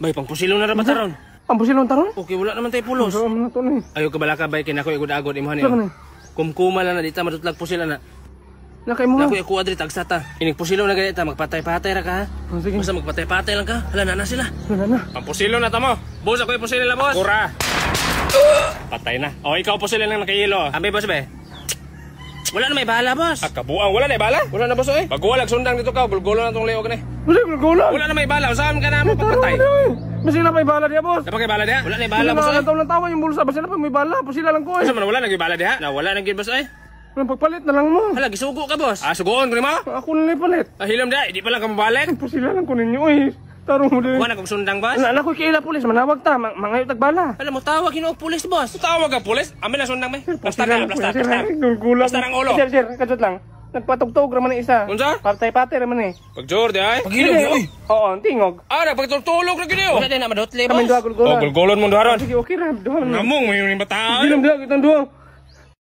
Bay, pangpusilong na rapat taron. Pampusilong taron? Okay, wala naman tayo pulos. Ano na to ni? Ayaw ka bala ka, bay, kinako igod-agod imuhan Saan niyo. Kumkuma lang na dita, matutlag pusila na. Nakay mo. Naku, ako adri, tagsata. Inig pusilong na ganita, magpatay-patay ra ka ha. Sige. Basta magpatay-patay lang ka. Hala, na sila. Wala na. Pampusilong na tamo. Boss, ako yung pusilong na, boss. Kura. Patay na. O, ikaw pusilong lang nakahilo. Ambi, boss, be. Wala na may bala, boss. Kabuang, wala na may bala? Wala na, boss, eh. Pag walag, sundang dito ka, gulgulo na itong liog na eh. Wala na may bala. Saan ka na mo papatay? Basta na pa may bala diya, boss. Napag may bala diha? Wala na may bala, boss, eh. Taon ng tawa yung bulsa. Basta na pa may bala. Pusila lang ko eh. Basta man, wala na may bala diha? Na wala na gid, boss, eh. Pagpalit na lang mo. Hala, gisugo ka, boss. Sugoon ko ni mo? Ako na palit. Hilom da, hindi pa lang ka mabalik. Pusila lang ko ninyo eh. Tarong mo din. Wala na kong sundang, boss. Anak ko kila pulis. Manawag ta. Mga tagbala. Alam mo, tawag yun pulis, boss. Tawag ka, pulis? Amin na sundang, may. Plastar na, plastar. Plastar ang ulo. Sir, kadot lang. Nagpatugtog raman isa. Unsa? Patay-patay raman eh. Pag-jord, ay? Pagilog yun, oy. Oo, tingog. Nagpagtutulog na gini, oh. Wala din na madotli, boss. Kami duha gulgulan. Gulgulon mo, duharon. Sige, okay ra. Duha na. Namong, may yung bataan. Gilam duha, kitang duha.